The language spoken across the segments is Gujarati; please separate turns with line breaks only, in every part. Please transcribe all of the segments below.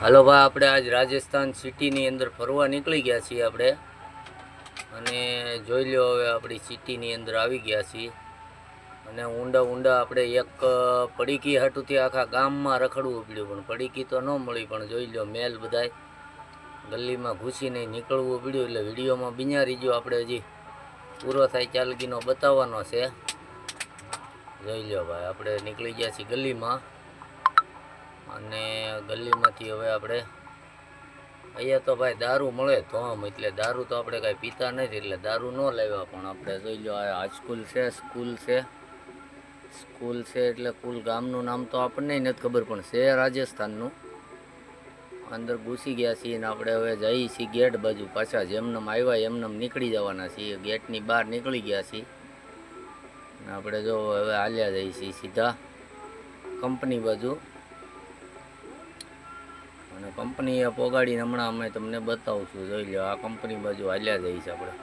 હાલો ભાઈ, આપણે આજ રાજસ્થાન સિટીની અંદર ફરવા નીકળી ગયા છીએ આપણે, અને જોઈ લો હવે આપણી સિટીની અંદર આવી ગયા છીએ. અને ઊંડા આપણે એક પડીકી હાટુથી આખા ગામમાં રખડવું પડ્યું, પણ પડીકી તો ન મળી. પણ જોઈ લો મેલ બધાય ગલીમાં ઘૂસીને નીકળવું પડ્યું. એટલે વિડીયોમાં બિનારી ગયો, આપણે હજી પૂરો થાય ચાલકીનો બતાવવાનો છે. જોઈ લો ભાઈ, આપણે નીકળી ગયા છીએ ગલીમાં, અને ગલીમાંથી હવે આપણે અહીંયા તો ભાઈ દારૂ મળે ધોમ, એટલે દારૂ તો આપણે કાંઈ પીતા નથી, એટલે દારૂ ન લાવ્યા. પણ આપણે જોઈ લો આ હાઈસ્કૂલ છે, સ્કૂલ છે એટલે કુલ ગામનું નામ તો આપણને નથી ખબર, પણ છે રાજસ્થાનનું. અંદર ઘૂસી ગયા છીએ ને આપણે હવે જઈએ છીએ ગેટ બાજુ પાછા. જેમનેમ આવ્યા એમનેમ નીકળી જવાના છીએ. ગેટની બહાર નીકળી ગયા છીએ ને આપણે જો હવે હાલ્યા જઈએ છીએ સીધા કંપની બાજુ. અને કંપનીએ પોગાડીને હમણાં અમે તમને બતાવું છું. જોઈ લો આ કંપની બાજુ હાલ્યા જઈએ છીએ આપણે.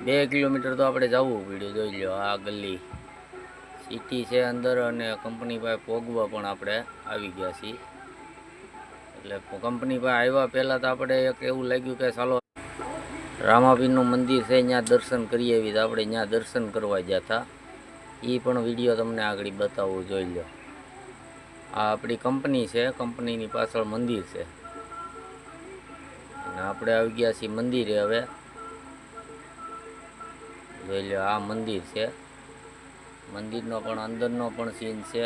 2 કિલોમીટર તો આપણે જવું પડ્યું. જોઈ લો આ ગલી સિટી છે અંદર, અને કંપની પાસે પોગવા પણ આપણે આવી ગયા છીએ. એટલે કંપની પાસે આવ્યા પહેલાં તો આપણે એક એવું લાગ્યું કે ચાલો રામાપીરનું મંદિર છે ત્યાં દર્શન કરી આવી. તો આપણે ત્યાં દર્શન કરવા ગયા હતા. એ પણ વિડીયો તમને આગળ બતાવવું. જોઈ લો આ આપણી કંપની છે, કંપનીની પાછળ મંદિર છે, અને આપણે આવી ગયા છીએ મંદિરે. હવે જોઈ લો આ મંદિર છે, મંદિરનો પણ અંદરનો પણ સીન છે.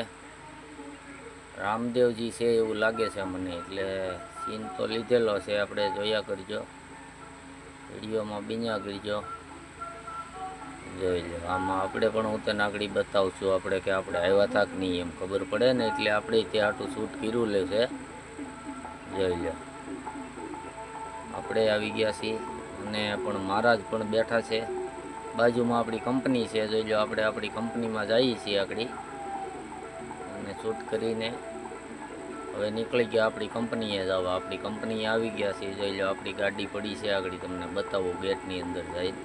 રામદેવજી છે એવું લાગે છે મને, એટલે સીન તો લીધેલો છે. આપણે જોયા કરજો, વિડીયોમાં બીજા કરજો. જોઈ લો આમાં આપણે પણ હું તને આગળ બતાવું છું આપણે કે આપણે આવ્યા થાક નહીં એમ ખબર પડે ને, એટલે આપણે ત્યાં આટલું શૂટ કર્યું લે છે. જોઈ લો આપણે આવી ગયા છીએ, અને પણ મહારાજ પણ બેઠા છે. બાજુમાં આપણી કંપની છે. જોઈ લો આપણે આપણી કંપનીમાં જઈએ છીએ આગળ, અને શૂટ કરીને હવે નીકળી ગયા આપણી કંપનીએ જવા. આપણી કંપનીએ આવી ગયા છીએ. જોઈ લો આપણી ગાડી પડી છે આગળ, તમને બતાવું ગેટની અંદર જઈને.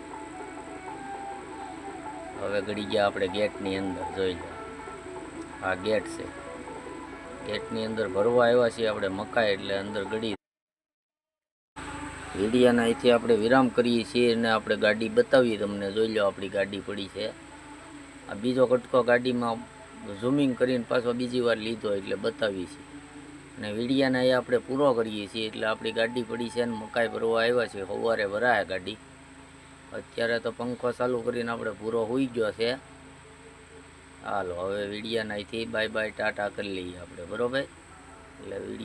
હવે ગળી ગયા આપણે ગેટની અંદર. જોઈ લો આ ગેટ છે, ગેટની અંદર ભરવા આવ્યા છીએ આપણે મકાઈ, એટલે અંદર ગળી. વિડીયાના અહીંથી આપણે વિરામ કરીએ છીએ અને આપણે ગાડી બતાવીએ તમને. જોઈ લો આપણી ગાડી પડી છે. આ બીજો કટકો ગાડીમાં ઝૂમિંગ કરીને પાછો બીજી વાર લીધો, એટલે બતાવીએ છીએ. અને વિડીયાને અહીં આપણે પૂરો કરીએ છીએ. એટલે આપણી ગાડી પડી છે અને મકાઈ ભરવા આવ્યા છે. સવારે ભરાય ગાડી, અત્યારે તો પંખો ચાલુ કરીને આપણે પૂરો હોઈ ગયો છે. હાલો હવે વિડીયાના અહીંથી બાય બાય ટાટા કરી લઈએ આપણે, બરાબર. એટલે વિડીયો